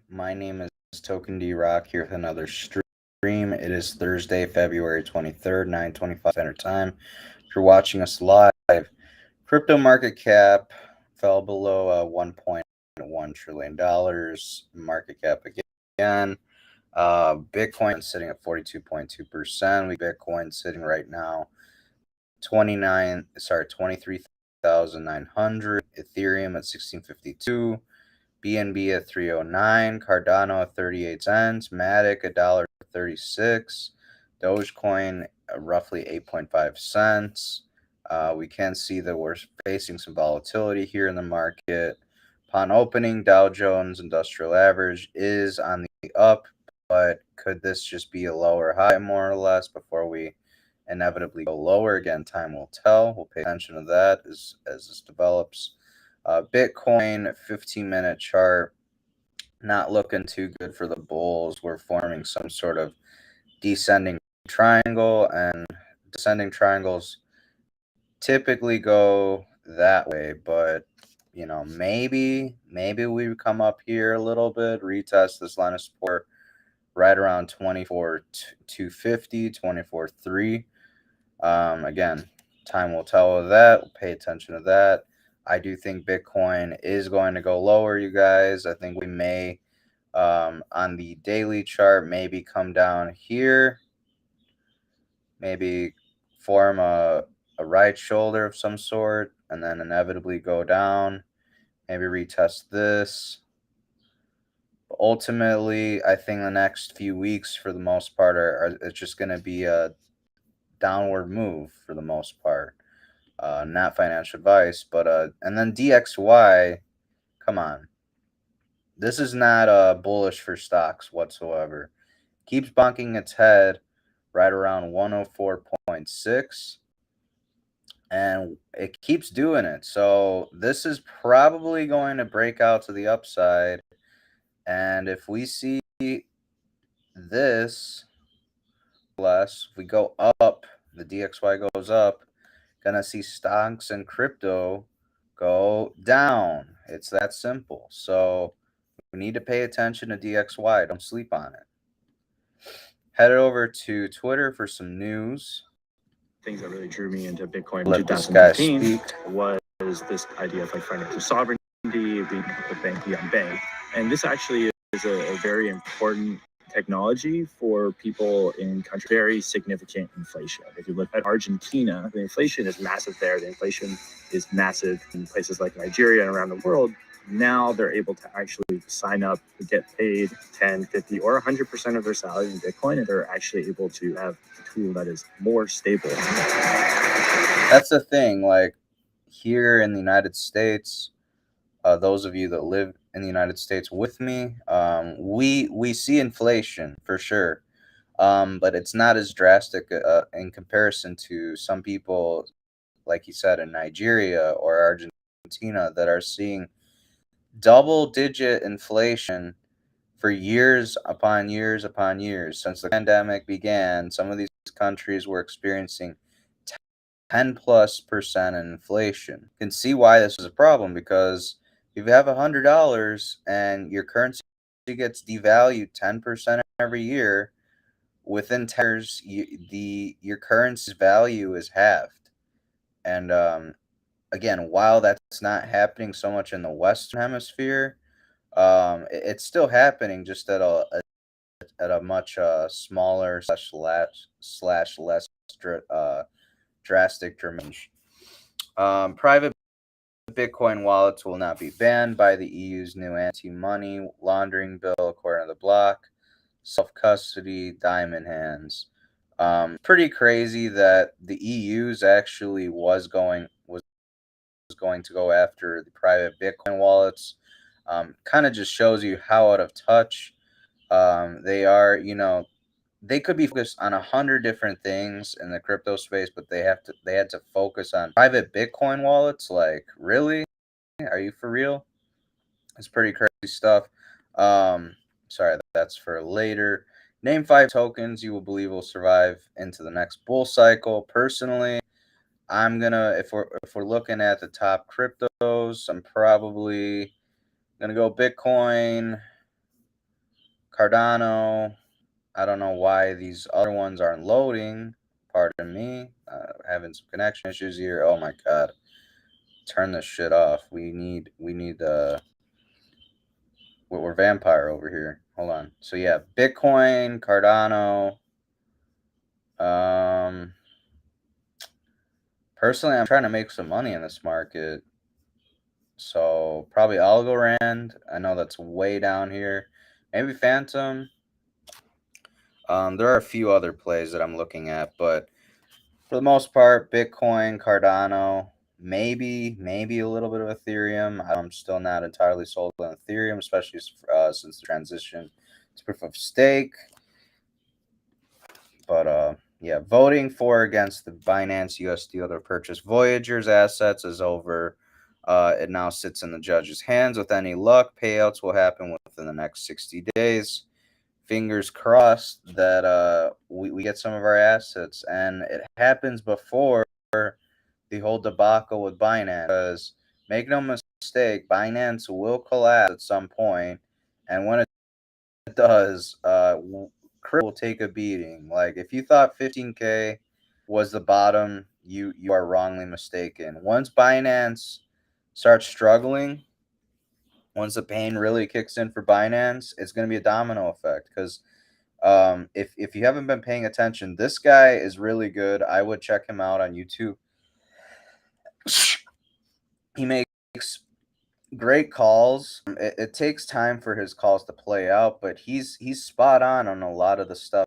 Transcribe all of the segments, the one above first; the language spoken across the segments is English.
My name is Token D Rock here with another stream. It is Thursday, February 23rd, 9:25 Center time. If you're watching us live, crypto market cap fell below $1.1 trillion market cap again. Bitcoin sitting at 42.2%. We Bitcoin sitting right now 23,900. Ethereum at 1652. BNB at 309, Cardano at 38 cents, Matic $1.36, Dogecoin roughly 8.5 cents. We can see that we're facing some volatility here in the market. Upon opening, Dow Jones Industrial Average is on the up, but could this just be a lower high more or less before we inevitably go lower? Again, time will tell. We'll pay attention to that as this develops. Bitcoin 15-minute chart, not looking too good for the bulls. We're forming some sort of descending triangle, and descending triangles typically go that way, but maybe we come up here a little bit, retest this line of support right around 24,250, 24,3. Again, time will tell with that. We'll pay attention to that. I do think Bitcoin is going to go lower, you guys. I think we may, on the daily chart, maybe come down here, maybe form a right shoulder of some sort, and then inevitably go down, maybe retest this. But ultimately, I think the next few weeks, for the most part, it's just going to be a downward move for the most part. Not financial advice, but and then DXY, come on, this is not bullish for stocks whatsoever. Keeps bonking its head right around 104.6, and it keeps doing it. So this is probably going to break out to the upside, and if we see this less, if we go up, the DXY goes up, gonna see stocks and crypto go down. It's that simple. So we need to pay attention to DXY. Don't sleep on it. Head over to Twitter for some news. Things that really drew me into Bitcoin in Let this guy 2015 speak. was this idea of like financial sovereignty, being a bank beyond bank. And this actually is a very important technology for people in countries very significant inflation. If you look at Argentina, the inflation is massive there. The inflation is massive in places like Nigeria and around the world. Now they're able to actually sign up, get paid 10, 50, or 100% of their salary in Bitcoin, and they're actually able to have a tool that is more stable. That's the thing. Like here in the United States, those of you that live in the United States with me, we see inflation for sure, but it's not as drastic in comparison to some people, like you said, in Nigeria or Argentina that are seeing double-digit inflation for years upon years upon years. Since the pandemic began, some of these countries were experiencing 10+% in inflation. You can see why this is a problem, because if you have $100 and your currency gets devalued 10% every year, within 10 years, your currency's value is halved. And again, while that's not happening so much in the Western Hemisphere, it's still happening, just at a much smaller slash less drastic range. Private Bitcoin wallets will not be banned by the EU's new anti-money laundering bill, according to the block. Self-custody, diamond hands. Pretty crazy that the EU's actually was going to go after the private Bitcoin wallets. Kind of just shows you how out of touch they are. They could be focused on 100 different things in the crypto space, but they had to focus on private Bitcoin wallets. Like, really? Are you for real? It's pretty crazy stuff. Sorry, that's for later. Name 5 tokens you will believe will survive into the next bull cycle. Personally, I'm gonna, if we're looking at the top cryptos, I'm probably gonna go Bitcoin, Cardano. I don't know why these other ones aren't loading. Pardon me. Having some connection issues here. Oh my god. Turn this shit off. We need we're vampire over here. Hold on. So yeah, Bitcoin, Cardano. Personally, I'm trying to make some money in this market. So probably Algorand. I know that's way down here. Maybe Phantom. There are a few other plays that I'm looking at, but for the most part, Bitcoin, Cardano, maybe a little bit of Ethereum. I'm still not entirely sold on Ethereum, especially since the transition to proof of stake. But yeah, voting for against the Binance USD other purchase Voyager's assets is over. It now sits in the judge's hands. With any luck, payouts will happen within the next 60 days. Fingers crossed that we get some of our assets, and it happens before the whole debacle with Binance. Because make no mistake, Binance will collapse at some point, and when it does, crypto will take a beating. Like if you thought 15K was the bottom, you are wrongly mistaken. Once Binance starts struggling, once the pain really kicks in for Binance, it's going to be a domino effect. Because if you haven't been paying attention, this guy is really good. I would check him out on YouTube. He makes great calls. It takes time for his calls to play out, but he's spot on a lot of the stuff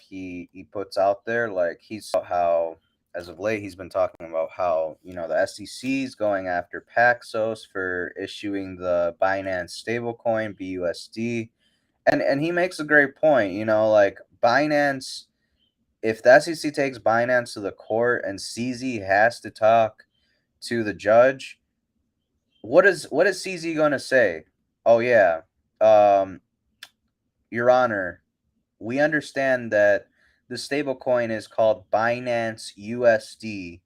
he puts out there. Like he's how as of late he's been talking about how the SEC is going after Paxos for issuing the Binance stablecoin BUSD, and he makes a great point. Like Binance, if the SEC takes Binance to the court and CZ has to talk to the judge, what is CZ going to say? Oh yeah, Your Honor, we understand that the stablecoin is called Binance USD,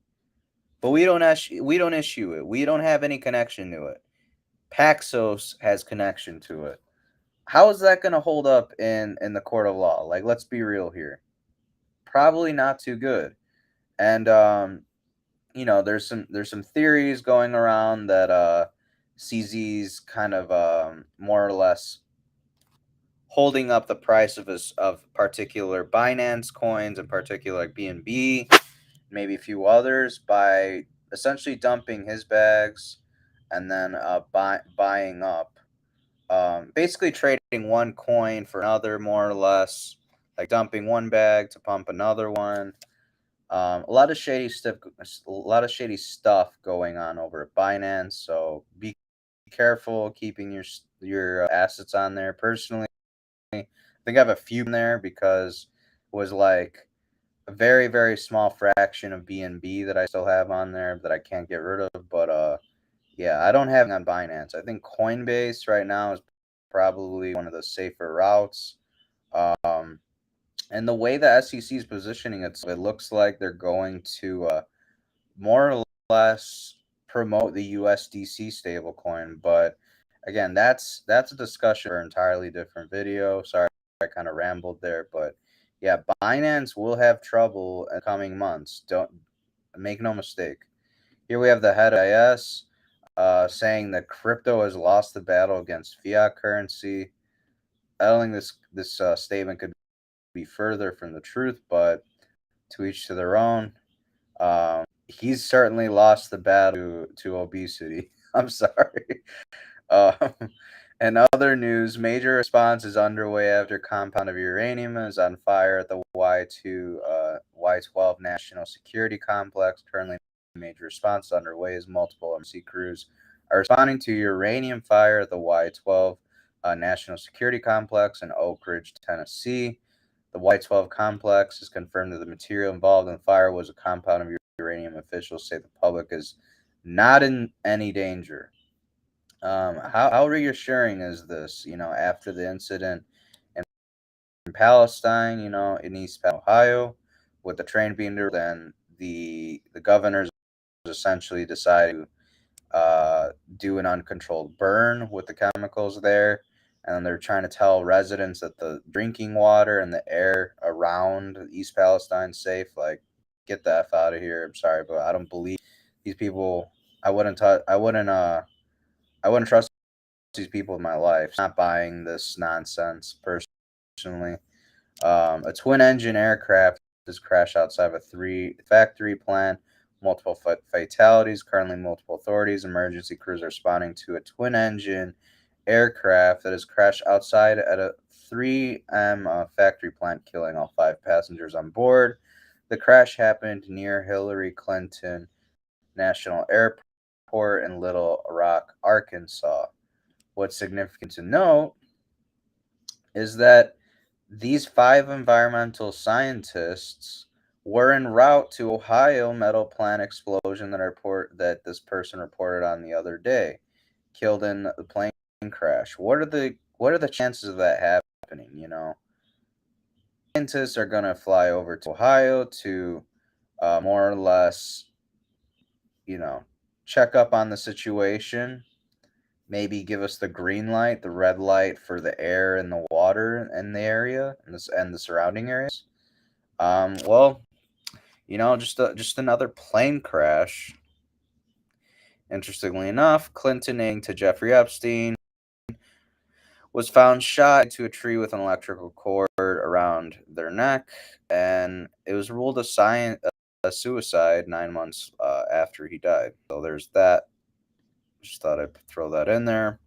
but we don't issue it. We don't have any connection to it. Paxos has connection to it. How is that going to hold up in the court of law? Like, let's be real here. Probably not too good. And there's some theories going around that CZ's kind of more or less holding up the price of particular Binance coins, in particular like BNB, maybe a few others, by essentially dumping his bags and then buying up, basically trading one coin for another, more or less, like dumping one bag to pump another one. A lot of shady stuff going on over at Binance. So be careful keeping your assets on there. Personally, I think I have a few in there because it was like a very, very small fraction of BNB that I still have on there that I can't get rid of. But yeah, I don't have it on Binance. I think Coinbase right now is probably one of the safer routes. And the way the SEC is positioning it looks like they're going to more or less promote the USDC stablecoin. But again, that's a discussion for an entirely different video. Sorry, I kind of rambled there, but yeah, Binance will have trouble in the coming months. Don't make no mistake. Here we have the head of IS saying that crypto has lost the battle against fiat currency. I don't think this statement could be further from the truth, but to each to their own. He's certainly lost the battle to obesity. I'm sorry. Um, in other news, major response is underway after compound of uranium is on fire at the Y12 National Security Complex. Currently, major response underway as multiple MC crews are responding to uranium fire at the Y12 National Security Complex in Oak Ridge, Tennessee. The Y12 complex has confirmed that the material involved in the fire was a compound of uranium. Officials say the public is not in any danger. How reassuring is this? After the incident in Palestine, in East Ohio, with the train being there, then the governors essentially decided to do an uncontrolled burn with the chemicals there, and they're trying to tell residents that the drinking water and the air around East Palestine is safe. Like, get the F out of here. I'm sorry, but I don't believe these people. I wouldn't trust these people with my life. Not buying this nonsense personally. A twin-engine aircraft has crashed outside of a factory plant. Multiple fatalities. Currently, multiple authorities, emergency crews are responding to a twin-engine aircraft that has crashed outside at a 3M factory plant, killing all 5 passengers on board. The crash happened near Hillary Clinton National Airport in Little Rock, Arkansas. What's significant to note is that these 5 environmental scientists were en route to Ohio metal plant explosion that this person reported on the other day, killed in the plane crash. What are the chances of that happening? Scientists are gonna fly over to Ohio to more or less, check up on the situation. Maybe give us the green light, the red light for the air and the water in the area and the surrounding areas. Well, just another plane crash. Interestingly enough, Clinton, aiding to Jeffrey Epstein, was found shot to a tree with an electrical cord around their neck, and it was ruled a suicide 9 months after he died. So there's that. Just thought I'd throw that in there.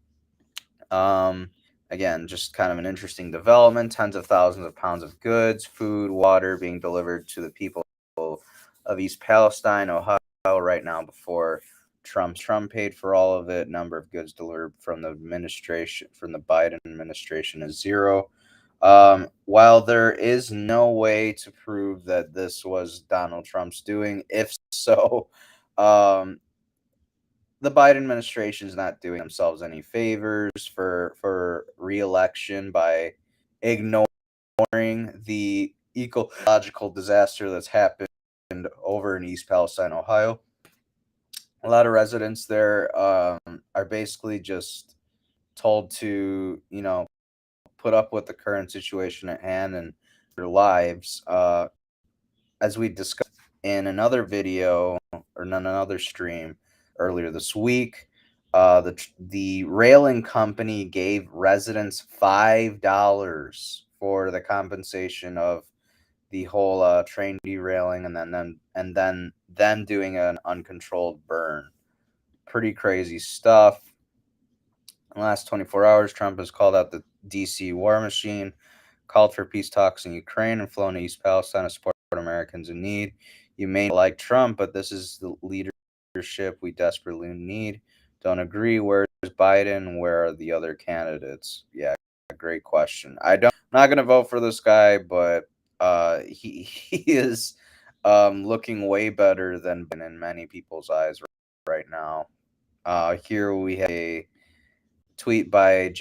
Again, just kind of an interesting development. Tens of thousands of pounds of goods, food, water being delivered to the people of East Palestine, Ohio, right now before Trump paid for all of it. Number of goods delivered from the Biden administration is 0. While there is no way to prove that this was Donald Trump's doing, if so, the Biden administration is not doing themselves any favors for re-election by ignoring the ecological disaster that's happened over in East Palestine, Ohio. A lot of residents there are basically just told to, put up with the current situation at hand and their lives. As we discussed in another video or in another stream earlier this week, the railing company gave residents $5 for the compensation of the whole train derailing and then doing an uncontrolled burn. Pretty crazy stuff. In the last 24 hours, Trump has called out the DC war machine, called for peace talks in Ukraine, and flown to East Palestine to support Americans in need. You may not like Trump, but this is the leadership we desperately need. Don't agree? Where's Biden? Where are the other candidates? Yeah, great question. I'm not going to vote for this guy, but he is looking way better than Biden in many people's eyes right now. Here we have a tweet by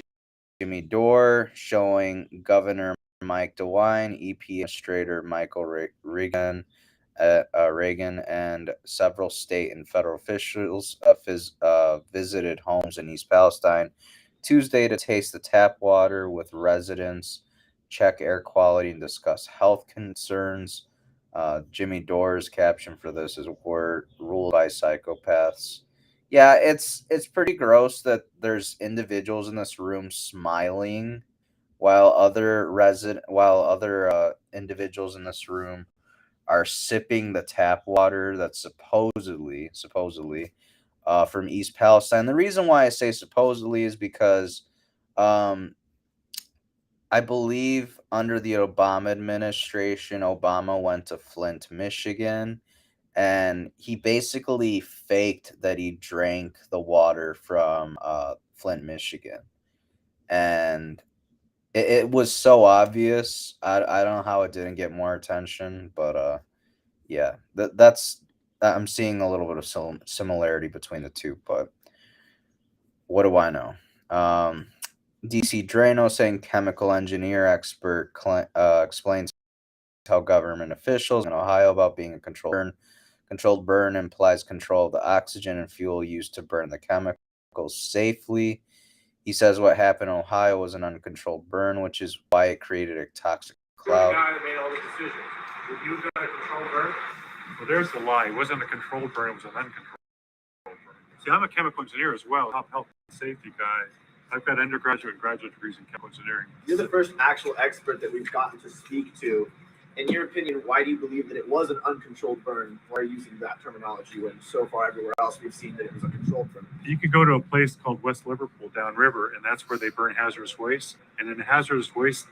Jimmy Dore showing Governor Mike DeWine, EP Administrator Michael Reagan, and several state and federal officials visited homes in East Palestine Tuesday to taste the tap water with residents, check air quality, and discuss health concerns. Jimmy Dore's caption for this is "We're ruled by psychopaths." Yeah, it's pretty gross that there's individuals in this room smiling while other individuals in this room are sipping the tap water that's supposedly from East Palestine. The reason why I say supposedly is because I believe under the Obama administration, Obama went to Flint, Michigan, and he basically faked that he drank the water from Flint, Michigan. And it was so obvious. I don't know how it didn't get more attention, but yeah, that's I'm seeing a little bit of similarity between the two. But what do I know? DC Drano saying chemical engineer expert explains how government officials in Ohio about being a controlled burn. Controlled burn implies control of the oxygen and fuel used to burn the chemicals safely. He says what happened in Ohio was an uncontrolled burn, which is why it created a toxic You're the cloud. guy that made all the decisions. Would you have done a controlled burn? Well, there's the lie. It wasn't a controlled burn, it was an uncontrolled burn. See, I'm a chemical engineer as well, health and safety guy. I've got undergraduate and graduate degrees in chemical engineering. You're the first actual expert that we've gotten to speak to. In your opinion, why do you believe that it was an uncontrolled burn? Why are you using that terminology when so far everywhere else we've seen that it was a controlled burn? You could go to a place called West Liverpool downriver, and that's where they burn hazardous waste. And in a hazardous waste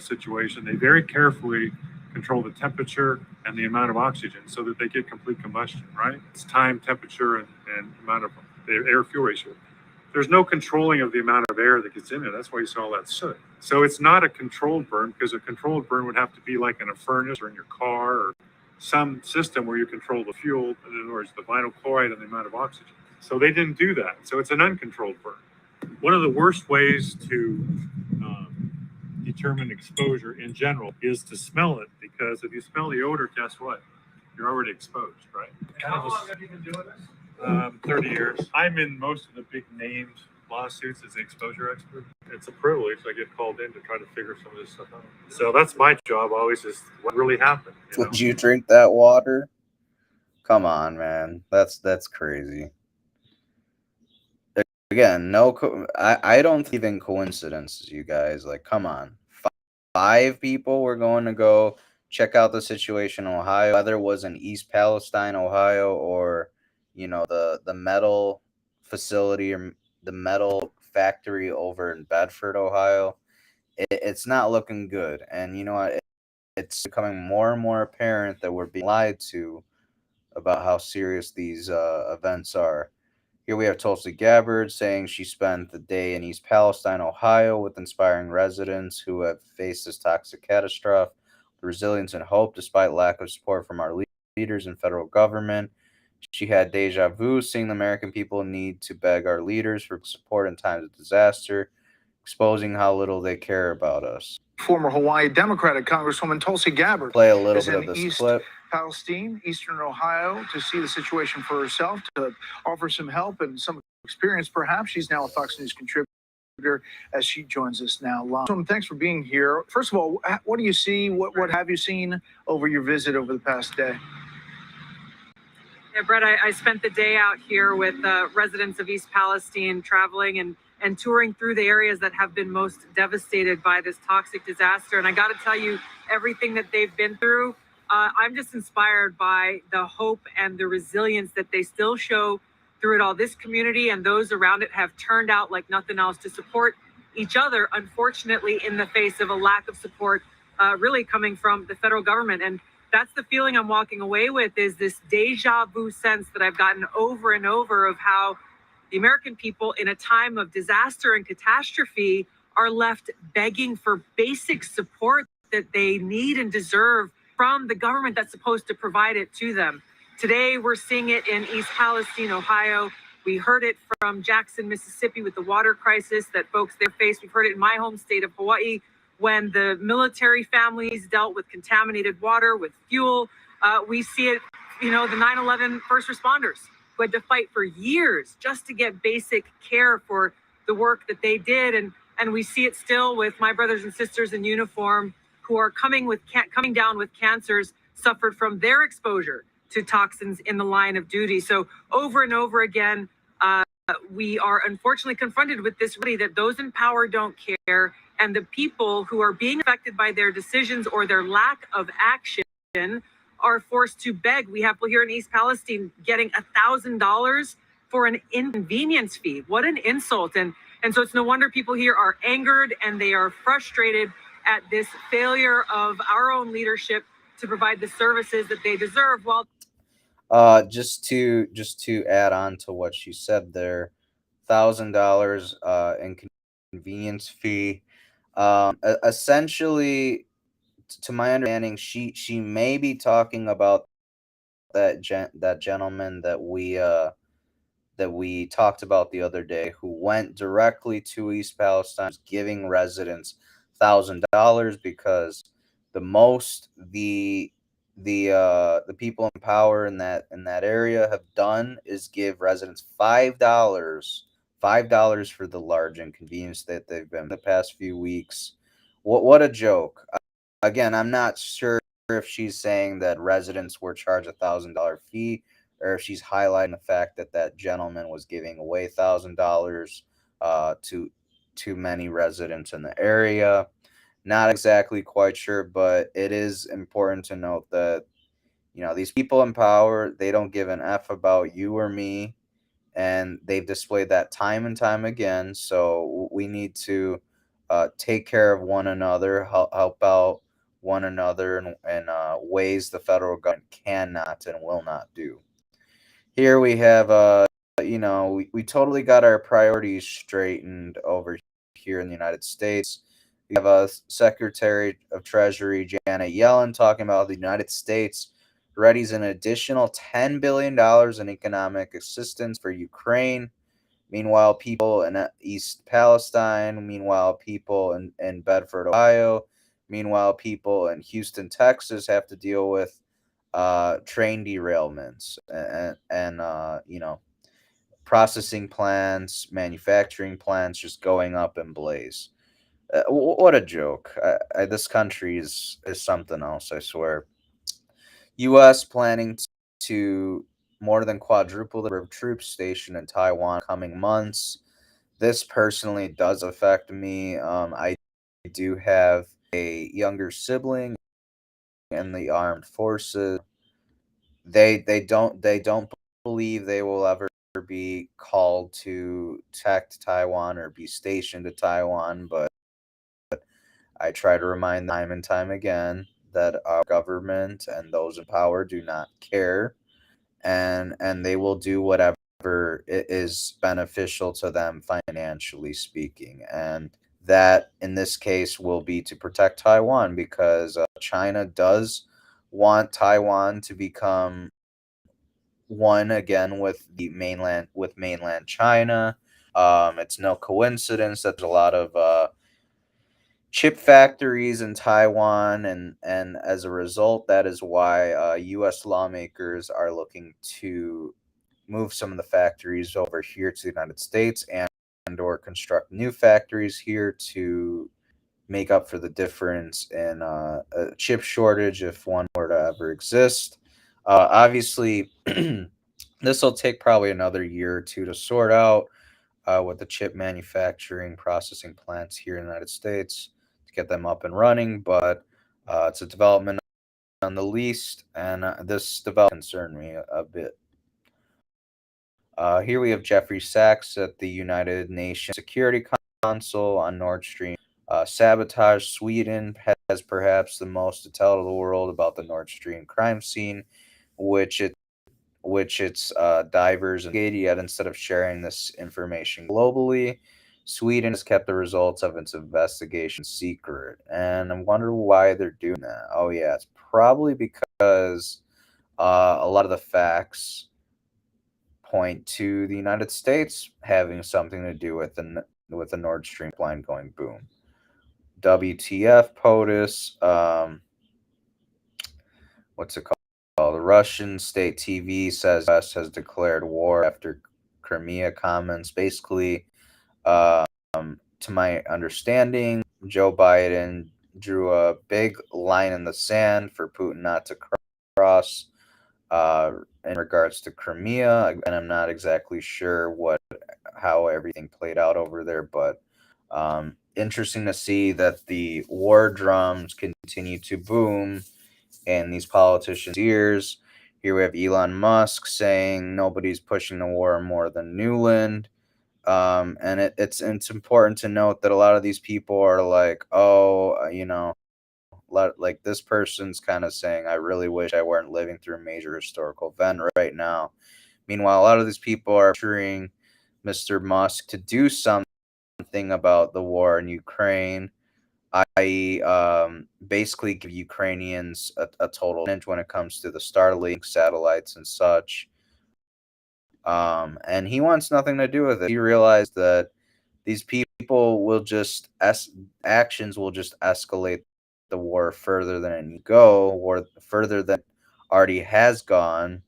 situation, they very carefully control the temperature and the amount of oxygen so that they get complete combustion, right? It's time, temperature, and amount of the air-fuel ratio. There's no controlling of the amount of air that gets in there. That's why you saw all that soot. So it's not a controlled burn, because a controlled burn would have to be like in a furnace or in your car or some system where you control the fuel, in other words, the vinyl chloride and the amount of oxygen. So they didn't do that. So it's an uncontrolled burn. One of the worst ways to determine exposure in general is to smell it, because if you smell the odor, guess what? You're already exposed, right? How long have you been doing this? 30 years. I'm in most of the big named lawsuits as the exposure expert. It's a privilege. I get called in to try to figure some of this stuff out. So that's my job always, is what really happened. Would you drink that water? Come on, man. That's crazy. Again, I don't believe in coincidences, you guys. Like, come on. 5 people were going to go check out the situation in Ohio, whether it was in East Palestine, Ohio, or the metal facility or the metal factory over in Bedford, Ohio. It's not looking good, and you know what? It's becoming more and more apparent that we're being lied to about how serious these events are. Here we have Tulsi Gabbard saying she spent the day in East Palestine, Ohio, with inspiring residents who have faced this toxic catastrophe, with resilience and hope despite lack of support from our leaders and federal government. She had deja vu, seeing the American people need to beg our leaders for support in times of disaster, exposing how little they care about us. Former Hawaii Democratic Congresswoman Tulsi Gabbard Play a little is bit in of this East clip. Palestine, Eastern Ohio, to see the situation for herself, to offer some help and some experience, perhaps. She's now a Fox News contributor as she joins us now live. So, thanks for being here. First of all, what do you see? What have you seen over your visit over the past day? Yeah, Brett, I spent the day out here with residents of East Palestine, traveling and touring through the areas that have been most devastated by this toxic disaster. And I got to tell you, everything that they've been through, I'm just inspired by the hope and the resilience that they still show through it all. This community and those around it have turned out like nothing else to support each other, unfortunately, in the face of a lack of support really coming from the federal government. And that's the feeling I'm walking away with, is this deja vu sense that I've gotten over and over of how the American people in a time of disaster and catastrophe are left begging for basic support that they need and deserve from the government that's supposed to provide it to them. Today, we're seeing it in East Palestine, Ohio. We heard it from Jackson, Mississippi, with the water crisis that folks there face. We've heard it in my home state of Hawaii, when the military families dealt with contaminated water, with fuel. We see it, the 9/11 first responders who had to fight for years just to get basic care for the work that they did. And we see it still with my brothers and sisters in uniform who are coming down with cancers suffered from their exposure to toxins in the line of duty. So over and over again, we are unfortunately confronted with this reality that those in power don't care, and the people who are being affected by their decisions or their lack of action are forced to beg. We have people here in East Palestine getting $1,000 for an inconvenience fee. What an insult. And so it's no wonder people here are angered and they are frustrated at this failure of our own leadership to provide the services that they deserve. While just to add on to what she said there, $1,000 inconvenience fee. Essentially, to my understanding, she may be talking about that gentleman that we talked about the other day, who went directly to East Palestine, giving residents $1,000, because the people in power in that area have done is give residents $5 $5 for the large inconvenience that they've been the past few weeks. What a joke. Again, I'm not sure if she's saying that residents were charged $1,000 fee, or if she's highlighting the fact that that gentleman was giving away $1,000 to many residents in the area. Not exactly quite sure, but it is important to note that these people in power, they don't give an F about you or me, and they've displayed that time and time again. So we need to take care of one another, help out one another in ways the federal government cannot and will not do. Here we have, we totally got our priorities straightened over here in the United States. We have Secretary of Treasury Janet Yellen talking about the United States readies an additional $10 billion in economic assistance for Ukraine. Meanwhile, people in East Palestine, meanwhile, people in Bedford, Ohio, meanwhile, people in Houston, Texas have to deal with train derailments and processing plants, manufacturing plants just going up in blaze. What a joke. This country is something else, I swear. U.S. planning to more than quadruple the number of troops stationed in Taiwan coming months. This personally does affect me. I do have a younger sibling in the armed forces. They don't believe they will ever be called to protect Taiwan or be stationed to Taiwan, but I try to remind them time and time again that our government and those in power do not care, and they will do whatever is beneficial to them financially speaking, and that in this case will be to protect Taiwan, because China does want Taiwan to become one again with mainland China. It's no coincidence that there's a lot of chip factories in Taiwan, and as a result, that is why U.S. lawmakers are looking to move some of the factories over here to the United States and or construct new factories here to make up for the difference in a chip shortage if one were to ever exist. Obviously, this will take probably another year or two to sort out with the chip manufacturing processing plants here in the United States to get them up and running, but it's a development on the least, and this development concerned me a bit. Here we have Jeffrey Sachs at the United Nations Security Council on Nord Stream. Sabotage. Sweden has perhaps the most to tell to the world about the Nord Stream crime scene, which its divers engage, yet instead of sharing this information globally, Sweden has kept the results of its investigation secret. And I wonder why they're doing that. Oh yeah, it's probably because a lot of the facts point to the United States having something to do with the Nord Stream line going boom. WTF, POTUS. What's it called? The Russian state TV says US has declared war after Crimea comments. Basically, to my understanding, Joe Biden drew a big line in the sand for Putin not to cross in regards to Crimea. And I'm not exactly sure how everything played out over there, but interesting to see that the war drums continue to boom in these politicians' ears. Here we have Elon Musk saying nobody's pushing the war more than Newland. And it's important to note that a lot of these people are like, like this person's kind of saying, I really wish I weren't living through a major historical event right now. Meanwhile, a lot of these people are pressuring Mr. Musk to do something about the war in Ukraine, i.e., basically give Ukrainians a total advantage when it comes to the Starlink satellites and such. And he wants nothing to do with it. He realized that these people will just actions will just escalate the war further than it need go, or further than already has gone,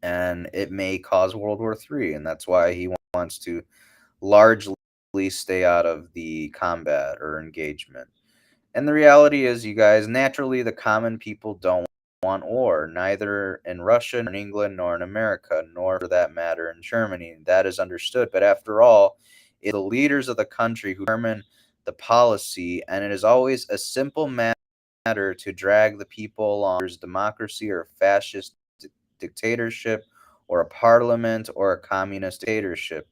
and it may cause World War III. And that's why he wants to largely stay out of the combat or engagement. And the reality is, you guys, naturally, the common people don't want war, neither in Russia, nor in England, nor in America, nor for that matter in Germany. That is understood. But after all, it's the leaders of the country who determine the policy, and it is always a simple matter to drag the people along. There's democracy or fascist dictatorship, or a parliament, or a communist dictatorship.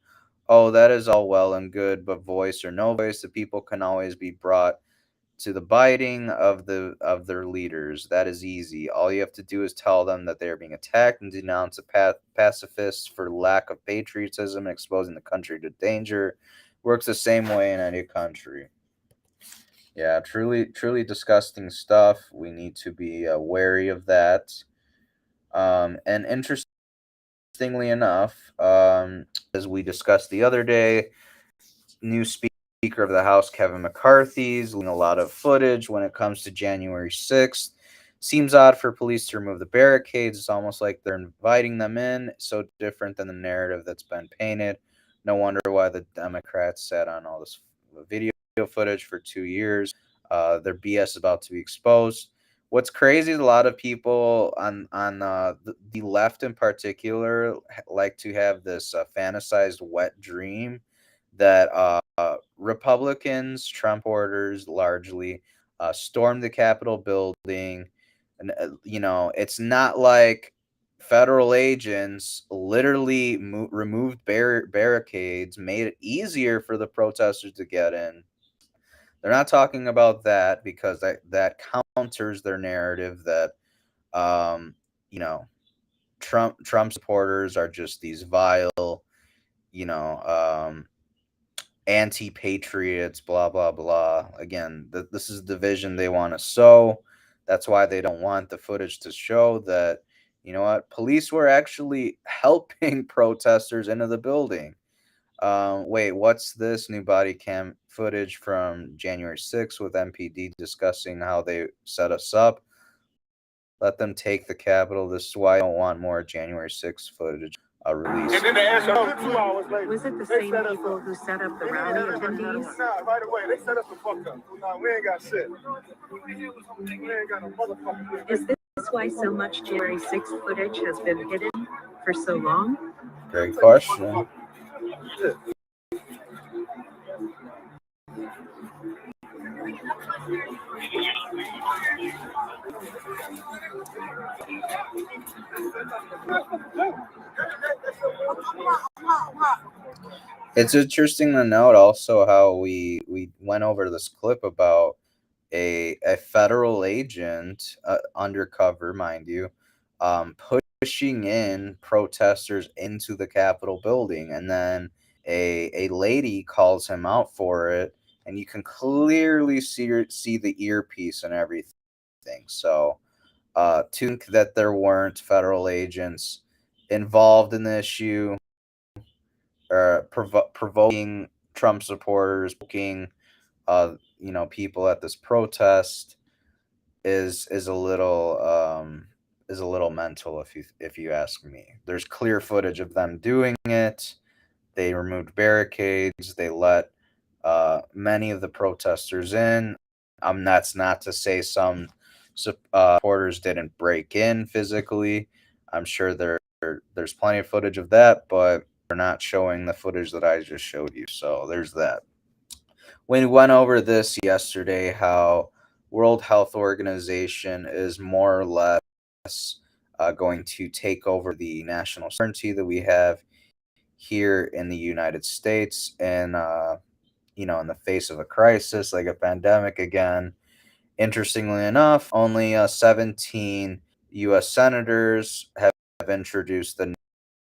Oh, that is all well and good, but voice or no voice, the people can always be brought to the biting of their leaders. That is easy. All you have to do is tell them that they are being attacked and denounce the pacifists for lack of patriotism and exposing the country to danger. Works the same way in any country. Yeah, truly disgusting stuff. We need to be wary of that. And interestingly enough, as we discussed the other day, new Speaker of the House Kevin McCarthy's leaking a lot of footage when it comes to January 6th. Seems odd for police to remove the barricades. It's almost like they're inviting them in. So different than the narrative that's been painted. No wonder why the Democrats sat on all this video footage for 2 years. Their BS is about to be exposed. What's crazy is a lot of people on the left in particular like to have this fantasized wet dream that Republicans, Trump orders largely, stormed the Capitol building. And, it's not like federal agents literally removed barricades, made it easier for the protesters to get in. They're not talking about that because that counters their narrative that, Trump supporters are just these vile, anti-patriots, blah blah blah. Again, this is the division they want to sow. That's why they don't want the footage to show that, police were actually helping protesters into the building. Wait, what's this new body cam footage from January 6th with MPD discussing how they set us up? Let them take the Capitol. This is why I don't want more January 6th footage released. And then they asked us 2 hours later. Was it the They same set us people up. who set up the They rally didn't have us attendees? Nah, right away. They set us the fuck up. Nah, we ain't got shit. We ain't got no motherfucking Is this why so much January 6th footage has been hidden for so long? Great question. It's interesting to note also how we went over this clip about a federal agent, undercover, mind you, pushing in protesters into the Capitol building, and then a lady calls him out for it, and you can clearly see the earpiece and everything. So, to think that there weren't federal agents involved in the issue, provoking Trump supporters, provoking people at this protest is a little mental, if you ask me. There's clear footage of them doing it. They removed barricades. They let many of the protesters in. That's not to say some supporters didn't break in physically. I'm sure there's plenty of footage of that, but they're not showing the footage that I just showed you. So there's that. We went over this yesterday, how World Health Organization is more or less going to take over the national sovereignty that we have here in the United States, and in the face of a crisis like a pandemic again. Interestingly enough, only 17 U.S. senators have introduced the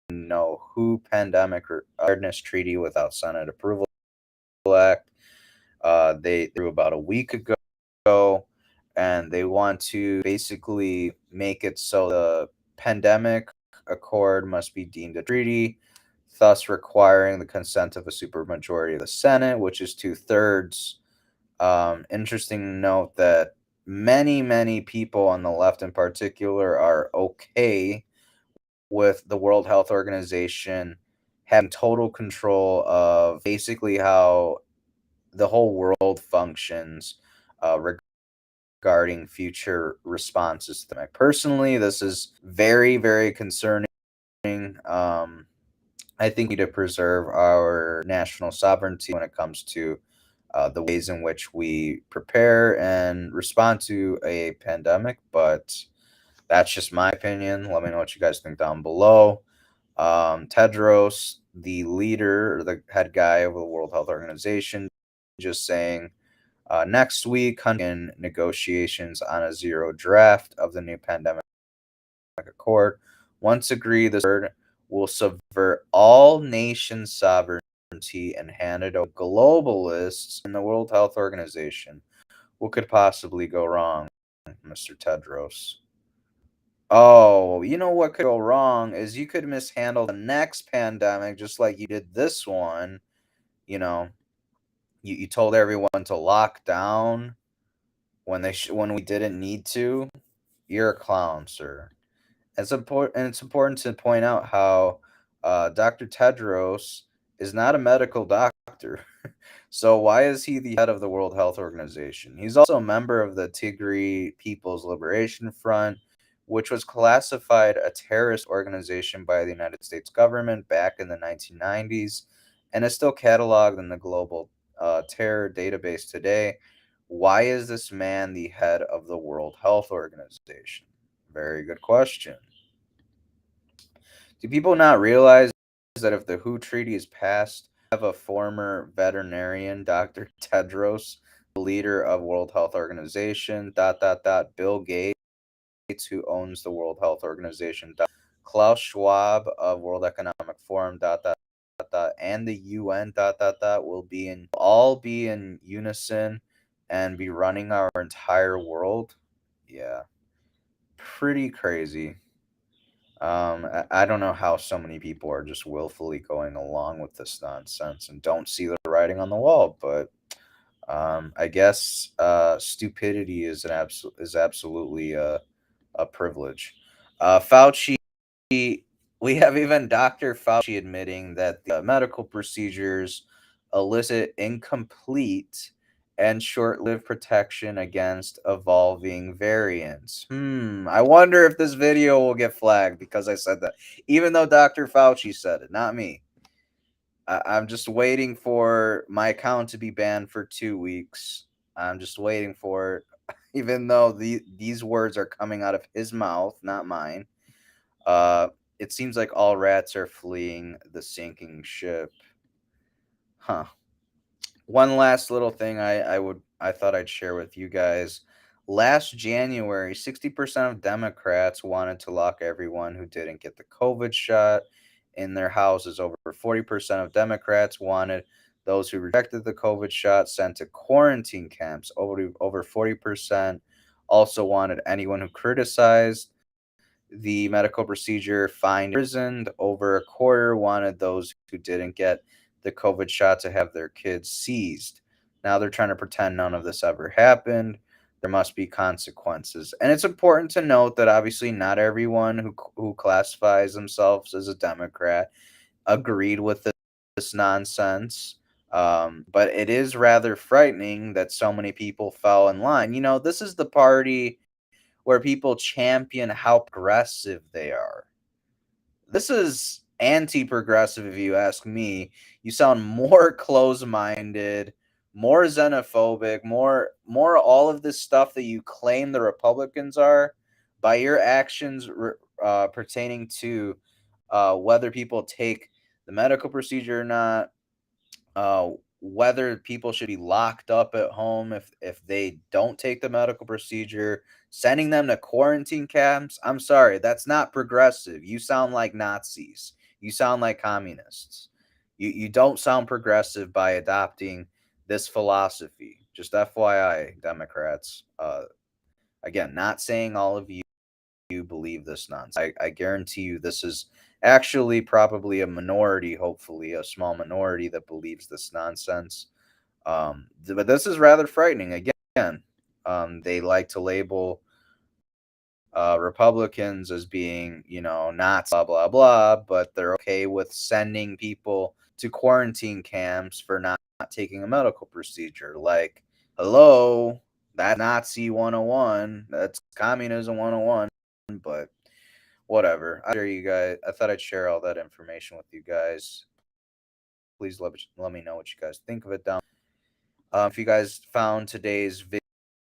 No WHO Pandemic Preparedness Treaty without Senate approval act. They threw about a week ago, and they want to basically make it so the pandemic accord must be deemed a treaty, thus requiring the consent of a supermajority of the Senate, which is 2/3. Interesting to note that many people on the left in particular are okay with the World Health Organization having total control of basically how the whole world functions regarding future responses to them. Personally, this is very, very concerning. I think we need to preserve our national sovereignty when it comes to the ways in which we prepare and respond to a pandemic. But that's just my opinion. Let me know what you guys think down below. Tedros, the leader or the head guy of the World Health Organization, just saying next week in negotiations on a zero draft of the new pandemic accord. Once agreed, this word will subvert all nation sovereignty and hand it over to globalists in the World Health Organization. What could possibly go wrong, Mr. Tedros? Oh, you know what could go wrong is you could mishandle the next pandemic just like you did this one. You know, you told everyone to lock down when when we didn't need to. You're a clown, sir. It's important to point out how Dr. Tedros is not a medical doctor. So why is he the head of the World Health Organization? He's also a member of the Tigray People's Liberation Front, which was classified a terrorist organization by the United States government back in the 1990s and is still cataloged in the global terror database today. Why is this man the head of the World Health Organization? Very good question. Do people not realize that if the WHO treaty is passed, have a former veterinarian, Dr. Tedros, the leader of World Health Organization, Bill Gates, who owns the World Health Organization, Klaus Schwab of World Economic Forum, and the UN, will all be in unison and be running our entire world. Yeah, pretty crazy. I don't know how so many people are just willfully going along with this nonsense and don't see the writing on the wall. But I guess stupidity is absolutely a privilege. Fauci, we have even Dr. Fauci admitting that the medical procedures elicit incomplete and short-lived protection against evolving variants. I wonder if this video will get flagged because I said that, even though Dr. Fauci said it, not me. I'm just waiting for my account to be banned for 2 weeks. I'm just waiting for it, even though these words are coming out of his mouth, not mine. It seems like all rats are fleeing the sinking ship. Huh. One last little thing I thought I'd share with you guys. Last January, 60% of Democrats wanted to lock everyone who didn't get the COVID shot in their houses. Over 40% of Democrats wanted those who rejected the COVID shot sent to quarantine camps. Over 40% also wanted anyone who criticized the medical procedure fined, imprisoned. Over a quarter wanted those who didn't get the COVID shot to have their kids seized. Now they're trying to pretend none of this ever happened. There must be consequences. And it's important to note that obviously not everyone who classifies themselves as a Democrat agreed with this nonsense. But it is rather frightening that so many people fell in line. You know, this is the party where people champion how progressive they are. This is anti-progressive, if you ask me. You sound more close-minded, more xenophobic, more all of this stuff that you claim the Republicans are by your actions pertaining to whether people take the medical procedure or not, whether people should be locked up at home if they don't take the medical procedure, sending them to quarantine camps. I'm sorry, that's not progressive. You sound like Nazis. You sound like communists. You don't sound progressive by adopting this philosophy. Just FYI, Democrats. Again, not saying all of you believe this nonsense. I guarantee you this is actually probably a minority, hopefully a small minority that believes this nonsense. But this is rather frightening. Again, they like to label Republicans as being, not blah, blah, blah, but they're okay with sending people to quarantine camps for not taking a medical procedure. Like, hello, that's Nazi 101. That's communism 101, but whatever. I thought I'd share all that information with you guys. Please let me know what you guys think of it down. If you guys found today's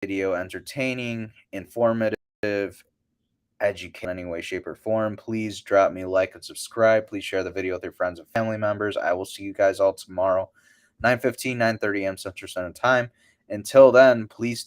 video entertaining, informative, educate in any way, shape, or form, please drop me a like and subscribe. Please share the video with your friends and family members. I will see you guys all tomorrow, 9:15, 9:30 a.m. Central Standard Time. Until then, please